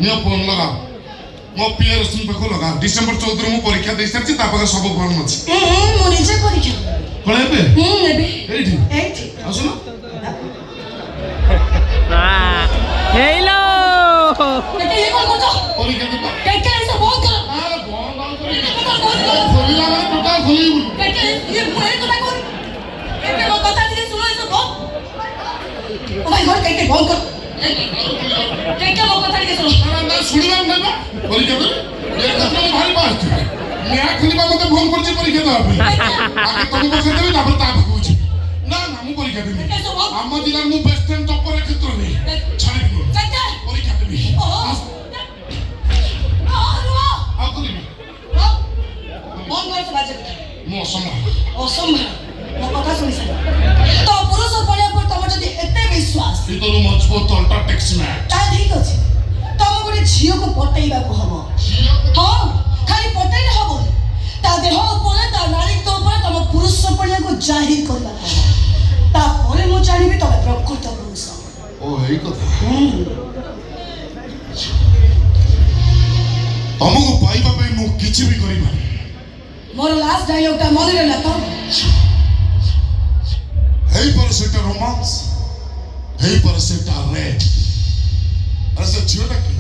নিও ফোন লগাও মো পিয়ে রসুন পাখু লগাও ডিসেম্বর 14 মু পরীক্ষা দেই সারছি তা পাখে সব ফর্ম আছে মু নিজে পরীক্ষা কোন এবে নেবে এইটি এইটি আসুন হেইলো এটা এই কোন কথা পরীক্ষা দেব কেটে এসে বন্ধ কর আরে বন্ধ করে খোলিলা মানে টোটাল খোলি কেটে এই মুয়ে কথা কর কেটে ও কথা দিয়ে শুনো এসে বন্ধ ও ভাই ঘর কেটে বন্ধ কর কেটে ও কথা দিয়ে শুনো না শুনিলাম না না পরীক্ষা দেব এর কথা আমি ভাই বাস মিয়া খুলিবা মতে ফোন করছি পরীক্ষা দেব আগে তুমি বসে দেবে তারপর তা ভাবুছি না না মু পরীক্ষা দেবি আমার জেলার মু বেস্ট টাইম টপরের ক্ষেত্র নেই ছাড়ি দিব কেটে পরীক্ষা দেবি ও আও করিবি বন্ধ করতে বাজে মু অসম্ভব অসম্ভব ମୋ କଥା ଶୁଣି ସାର ତ ପୁରୁଷ ପଡ଼ିବା ପରେ ତମର ଯଦି ଏତେ ବିଶ୍ୱାସ ଭିତରୁ ମଜବୁତ ଅଲ୍ଟ୍ରା ଟେକ୍ସ ମ୍ୟାଚ୍ ତାହେଲେ ଠିକ ଅଛି ତମ ଗୋଟେ ଝିଅକୁ ପଟେଇବାକୁ ହବ ହଁ ଖାଲି ପଟେଇଲେ ହବନି ତା ଦେହ ଉପରେ ତା ନାରୀତ୍ୱ ଉପରେ ତମ ପୁରୁଷ ପଡ଼ିବାକୁ ଜାହିର କରିବାକୁ ହବ ତାପରେ ମୁଁ ଜାଣିବି ତମେ ପ୍ରକୃତ ପୁରୁଷ ଓ ଏଇ କଥା ତମକୁ ପାଇବା ପାଇଁ ମୁଁ କିଛି ବି କରିପାରେ ମୋର ଲାଷ୍ଟ ଡାଇଲଗଟା ମନେ ରହିଲା ତ ହେଇପାରେ ସେଟା ରୋମାନ୍ସ ହେଇପାରେ ସେଟା ରେଡ୍ ଆରେ ସେ ଝିଅଟା କି